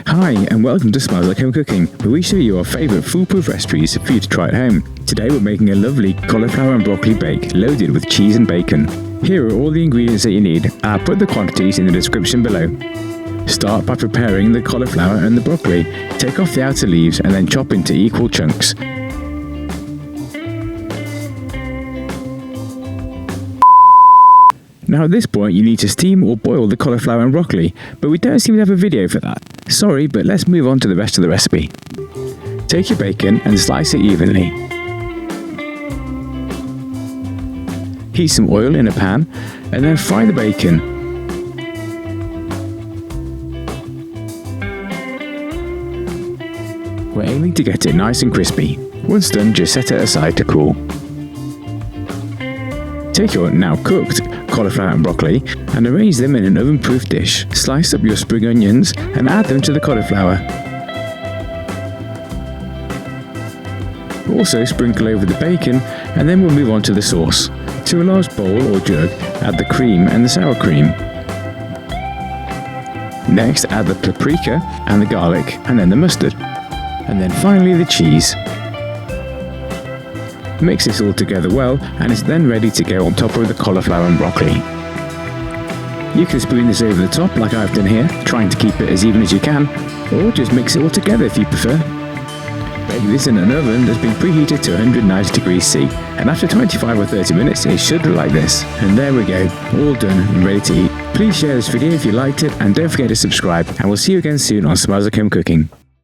Hi and welcome to Smells Like Home Cooking, where we show you our favourite foolproof recipes for you to try at home. Today we're making a lovely cauliflower and broccoli bake loaded with cheese and bacon. Here are all the ingredients that you need. I'll put the quantities in the description below. Start by preparing the cauliflower and the broccoli. Take off the outer leaves and then chop into equal chunks. Now at this point you need to steam or boil the cauliflower and broccoli, but we don't seem to have a video for that. Sorry, but let's move on to the rest of the recipe. Take your bacon and slice it evenly. Heat some oil in a pan and then fry the bacon. We're aiming to get it nice and crispy. Once done, just set it aside to cool. Take your now cooked cauliflower and broccoli and arrange them in an oven-proof dish. Slice up your spring onions and add them to the cauliflower. Also sprinkle over the bacon and then we'll move on to the sauce. To a large bowl or jug, add the cream and the sour cream. Next add the paprika and the garlic and then the mustard. And then finally the cheese. Mix this all together well and it's then ready to go on top of the cauliflower and broccoli. You can spoon this over the top like I've done here, trying to keep it as even as you can, or just mix it all together if you prefer. Bake this in an oven that's been preheated to 190 degrees C, and after 25 or 30 minutes it should look like this. And there we go, all done and ready to eat. Please share this video if you liked it and don't forget to subscribe, and we'll see you again soon on Smells Like Home Cooking.